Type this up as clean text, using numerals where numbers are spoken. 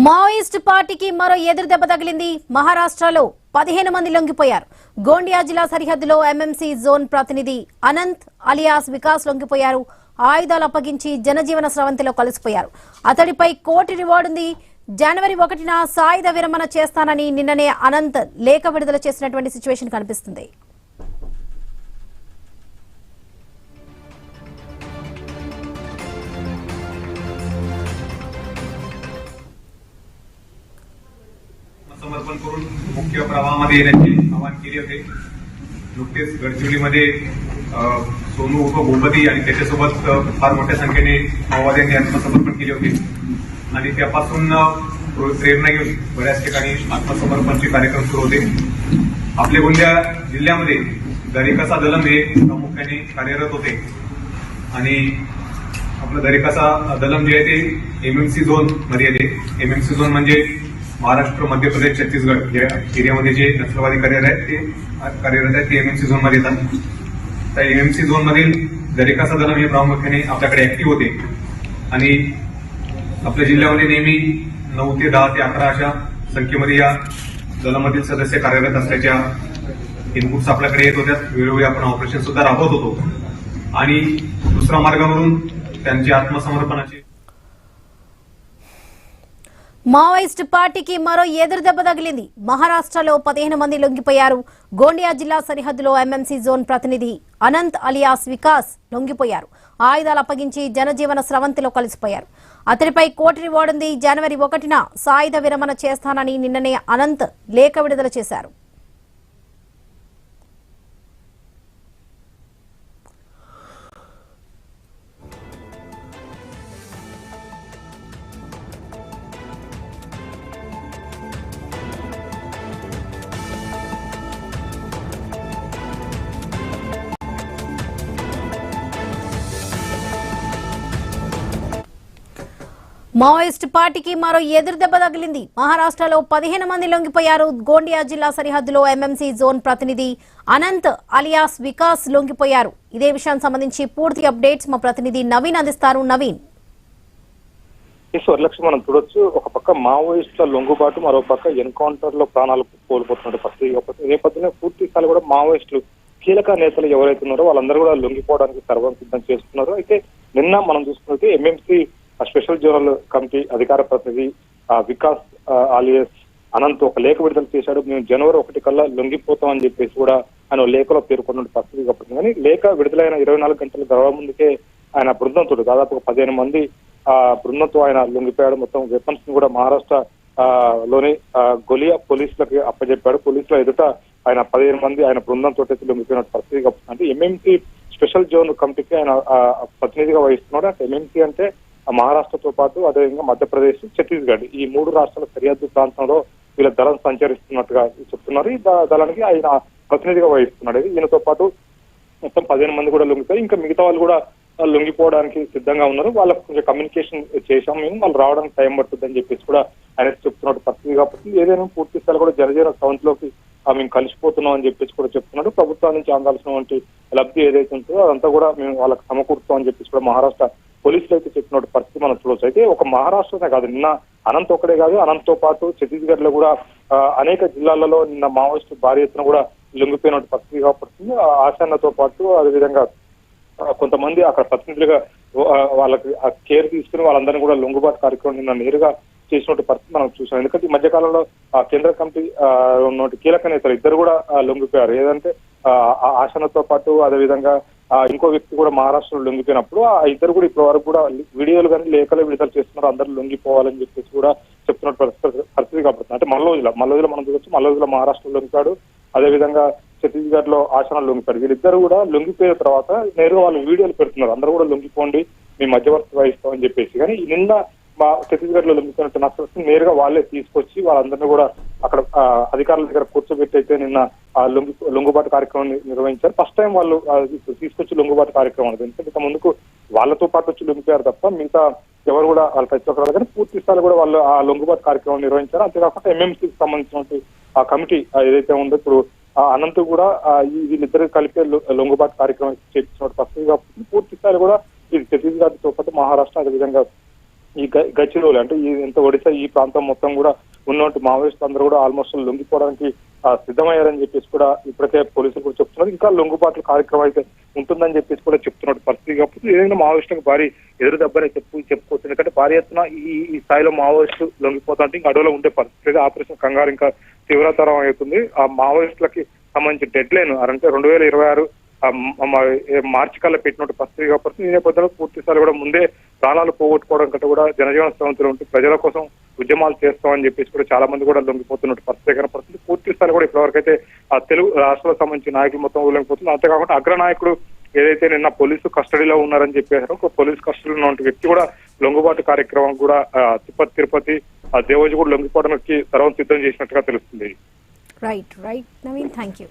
Maoist పార్టీకి మరో ఎదురు దెబ్బ తగిలింది. మహారాష్ట్రలో 15 మంది లొంగిపోయారు. గోండియా జిల్లా సరిహద్దులో ఎంఎంసీ జోన్ ప్రతినిధి అనంత్ అలియాస్ వికాస్ లొంగిపోయారు. ఆయుధాలు అప్పగించి జనజీవన స్రవంతిలో కలిసిపోయారు. అతడిపై కోటి రివార్డు ఉంది. జనవరి 1న సాయుధ విరమణ చేస్తానని నిన్ననే అనంత్ లేఖ విడుదల చేసినటువంటి సిచ్యువేషన్ కనిపిస్తుంది. समर्पण करून मुख्य प्रवाहामध्ये येण्याचे आवाहन केले होते. नुकतेच गडचिरोलीमध्ये सोनू उर्फ भूपती आणि त्याच्यासोबत फार मोठ्या संख्येने माओवाद्यांनी आत्मसमर्पण केले होते आणि त्यापासून प्रेरणा घेऊन बऱ्याच ठिकाणी आत्मसमर्पणचे कार्यक्रम सुरू होते. आपल्या गोंदिया जिल्ह्यामध्ये दरेकासा दलम हे प्रामुख्याने कार्यरत होते आणि आपलं दरेकासा दलम जे आहे ते एमएमसी झोन मध्ये येते. एमएमसी झोन म्हणजे महाराष्ट्र, मध्य प्रदेश, छत्तीसगड या एरियामध्ये जे नक्षलवादी कार्यरत आहेत ते एमएमसी झोन मध्ये येतात. त्या एमएमसी झोन मधील दरेकासा दलम हे प्रामुख्याने आपल्याकडे ऍक्टिव्ह होते आणि आपल्या जिल्ह्यामध्ये नेहमी 9 ते 10 ते 11 अशा संख्येमध्ये या दलामधील सदस्य कार्यरत असल्याच्या इनपुट्स आपल्याकडे येत होत्या. वेळोवेळी आपण ऑपरेशन सुद्धा राबवत होतो आणि दुसरा मार्गावरून त्यांचे आत्मसमर्पणाचे మావోయిస్ట్ పార్టీకి మరో ఎదురు దెబ్బ తగిలింది. మహారాష్ట్రలో 15 మంది లొంగిపోయారు. గోండియా జిల్లా సరిహద్దులో ఎంఎంసీ జోన్ ప్రతినిధి అనంత్ అలియాస్ వికాస్ లొంగిపోయారు. ఆయుధాలు అప్పగించి జనజీవన స్రవంతిలో కలిసిపోయారు. అతడిపై కోటి రివార్డు ఉంది. జనవరి 1న సాయుధ విరమణ చేస్తానని నిన్ననే అనంత్ లేఖ విడుదల చేశారు. మావోయిస్ట్ పార్టీకి మరో ఎదురు దెబ్బ తగిలింది. మహారాష్ట్రలో 15 మంది లొంగిపోయారు. గోండియా జిల్లా సరిహద్దులో ఎంఎంసీ జోన్ ప్రతినిధి అనంత్ అలియాస్ వికాస్ లొంగిపోయారు. ఇదే విషయానికి సంబంధించి పూర్తి అప్డేట్స్ మా ప్రతినిధి నవీన్ అందిస్తారు. నవీన్, వరలక్ష్మి, మనం చూడొచ్చు, ఒక పక్క మావోయిస్టుల లొంగుబాటు, మరో పక్క ఎన్కౌంటర్ లో ప్రాణాలు కోల్పోతున్న పరిస్థితి. నేపథ్యంలో పూర్తి స్థాయి కూడా మావోయిస్టులు కీలక నేతలు ఎవరైతే ఉన్నారో వాళ్ళందరూ కూడా లొంగిపోవడానికి సర్వం సిద్ధం చేస్తున్నారు. అయితే నిన్న మనం చూసుకుంటే ఎంఎంసీ స్పెషల్ జోనల్ కమిటీ అధికార ప్రతినిధి వికాస్ అలియాస్ అనంత్ ఒక లేఖ విడుదల చేశాడు. మేము జనవరి 1 కల్లా లొంగిపోతామని చెప్పేసి కూడా ఆయన లేఖలో పేర్కొన్న పరిస్థితి కాబట్టి, కానీ లేఖ విడుదలైన 24 గంటల గడవ ముందుకే ఆయన బృందంతో దాదాపు 15 మంది బృందంతో ఆయన లొంగిపోయాడు. మొత్తం వెపన్స్ ని కూడా మహారాష్ట్ర లోని గోలియా పోలీసులకు అప్పచెప్పాడు. పోలీసుల ఎదుట ఆయన 15 మంది ఆయన బృందంతో లొంగిపోయిన పరిస్థితి కాబట్టి, అంటే ఎంఎంసీ స్పెషల్ జోన్ కమిటీకి ఆయన ప్రతినిధిగా వహిస్తున్నాడు. అంటే ఎంఎంసీ అంటే మహారాష్ట్రతో పాటు అదేవిధంగా మధ్యప్రదేశ్, ఛత్తీస్గఢ్ ఈ 3 రాష్ట్రాల సరిహద్దు ప్రాంతంలో వీళ్ళ దళం సంచరిస్తున్నట్టుగా చెప్తున్నారు. ఈ దళానికి ఆయన ప్రతినిధిగా వహిస్తున్నాడు. ఈయనతో పాటు మొత్తం 15 మంది కూడా లొంగిపోయి, ఇంకా మిగతా వాళ్ళు కూడా లొంగిపోవడానికి సిద్ధంగా ఉన్నారు. వాళ్ళకు కొంచెం కమ్యూనికేషన్ చేశాం మేము, వాళ్ళు రావడానికి టైం పడుతుందని చెప్పేసి కూడా ఆయన చెప్తున్నట్టు పరిస్థితి కాబట్టి, ఏదైనా పూర్తి స్థాయిలో కూడా జనజీవన స్రవంతిలోకి మేము కలిసిపోతున్నాం అని చెప్పేసి కూడా చెప్తున్నాడు. ప్రభుత్వం నుంచి అందాల్సినటువంటి లబ్ధి ఏదైతే ఉంటుందో అదంతా కూడా మేము వాళ్ళకి సమకూరుతాం అని చెప్పేసి కూడా మహారాష్ట్ర పోలీసులు అయితే చెప్పినట్టు పరిస్థితి మనం చూడవచ్చు. అయితే ఒక మహారాష్ట్రనే కాదు, నిన్న అనంత్ ఒకటే కాదు, అనంత్ తో పాటు ఛత్తీస్గఢ్ లో కూడా అనేక జిల్లాలలో నిన్న మావోయిస్టు భారీ ఎత్తున కూడా లొంగిపోయినట్టు పరిస్థితి కాబట్టి, ఆశాన్నతో పాటు అదేవిధంగా కొంతమంది అక్కడ ప్రతినిధులుగా వాళ్ళకి కేర్ తీసుకుని వాళ్ళందరినీ కూడా లొంగుబాటు కార్యక్రమం నిన్న నేరుగా చేసినట్టు పరిస్థితి మనం చూసాం. ఎందుకంటే ఈ మధ్య కాలంలో కేంద్ర కమిటీ ఉన్నటువంటి కీలక నేతలు ఇద్దరు కూడా లొంగిపోయారు. ఏదంటే ఆశనతో పాటు అదేవిధంగా ఇంకో వ్యక్తి కూడా మహారాష్ట్రలో లొంగిపోయినప్పుడు ఆ ఇద్దరు కూడా ఇప్పటి వరకు కూడా వీడియోలు కానీ లేఖలు విడుదల చేస్తున్నారు. అందరూ లొంగిపోవాలని చెప్పేసి కూడా చెప్తున్నట్టు పరిస్థితి కాబట్టి, అంటే మల్లోజిలో మనం చూడొచ్చు, మల్లోజిలో మహారాష్ట్రలో లొంగిపాడు, అదేవిధంగా ఛత్తీస్గఢ్ లో ఆశనాలు లొంగిపాడు. వీళ్ళిద్దరు కూడా లొంగిపోయిన తర్వాత నేరుగా వాళ్ళు వీడియోలు పెడుతున్నారు, అందరూ కూడా లొంగిపోండి మేము మధ్యవర్తి వహిస్తామని చెప్పేసి. కానీ నిన్న మా ఛత్తీస్గఢ్ లో లొంగిపోయినట్టు నక్సల్స్ నేరుగా వాళ్ళే తీసుకొచ్చి వాళ్ళందరినీ కూడా అక్కడ అధికారుల దగ్గర కూర్చోబెట్టి అయితే నిన్న లొంగుబాటు కార్యక్రమం నిర్వహించారు. ఫస్ట్ టైం వాళ్ళు తీసుకొచ్చి లొంగుబాటు కార్యక్రమం అనేది, ఎందుకంటే ముందుకు వాళ్ళతో పాటు వచ్చి లొంగిపోయారు తప్ప మిగతా ఎవరు కూడా వాళ్ళ ప్రతి ఒక్కరు కానీ పూర్తి స్థాయిలో కూడా వాళ్ళు ఆ లొంగుబాటు కార్యక్రమం నిర్వహించారు. అంతేకాకుండా ఎంఎంసీకి సంబంధించినటువంటి ఆ కమిటీ ఏదైతే ఉందో ఇప్పుడు అనంత్ కూడా వీళ్ళిద్దరు కలిపే లొంగుబాటు కార్యక్రమం చేయించిన పరిస్థితి కాబట్టి, పూర్తి స్థాయిలో కూడా ఇది ఛత్తీస్గఢ్ తో పాటు మహారాష్ట్ర అదేవిధంగా ఈ గచ్చిరోలు అంటే ఈ ఎంత ఒడిశా ఈ ప్రాంతం మొత్తం కూడా ఉన్నట్టు మావోయిస్టులు అందరూ కూడా ఆల్మోస్ట్ లొంగిపోవడానికి సిద్ధమయ్యారని చెప్పేసి కూడా ఇప్పటికే పోలీసులు కూడా చెప్తున్నారు. ఇంకా లొంగుబాట్ల కార్యక్రమం అయితే ఉంటుందని చెప్పేసి కూడా చెప్తున్నట్టు పరిస్థితి. కాకపోతే ఏదైనా మావోయిస్టులకు భారీ ఎదురు దెబ్బనే చెప్పుకోవచ్చు. ఎందుకంటే భారీ ఎత్తున ఈ స్థాయిలో మావోయిస్టులు లొంగిపోతుంటే ఇంకా అడవిలో ఉండే పరిస్థితి. ఆపరేషన్ కంగారు ఇంకా తీవ్రతరం అవుతుంది. ఆ మావోయిస్టులకి సంబంధించి డెడ్ లైన్ అంటే 2026 మార్చి కల్లా పెట్టినట్టు పరిస్థితి. కాబట్టి ఈ నేపథ్యంలో పూర్తి స్థాయి కూడా ముందే ప్రాణాలు పోగొట్టుకోవడం కంటే కూడా జనజీవన స్థితిలో ఉంటూ ప్రజల కోసం ఉద్యమాలు చేస్తామని చెప్పేసి కూడా చాలా మంది కూడా లొంగిపోతున్నట్టు పరిస్థితి. పరిస్థితి పూర్తి స్థాయి కూడా ఇప్పటివరకు అయితే ఆ తెలుగు రాష్ట్రాలకు సంబంధించిన నాయకులు మొత్తం ఊళ్ళకపోతుంది. అంతేకాకుండా అగ్రనాయకుడు ఏదైతే నిన్న పోలీసు కస్టడీలో ఉన్నారని చెప్పేసారో ఒక పోలీసు కస్టడీలో ఉన్న వ్యక్తి కూడా లొంగుబాటు కార్యక్రమం కూడా తిరుపతి దేవోజీ కూడా లొంగిపోవడానికి సర్వం సిద్ధం చేసినట్టుగా తెలుస్తుంది. Right Naveen, thank you.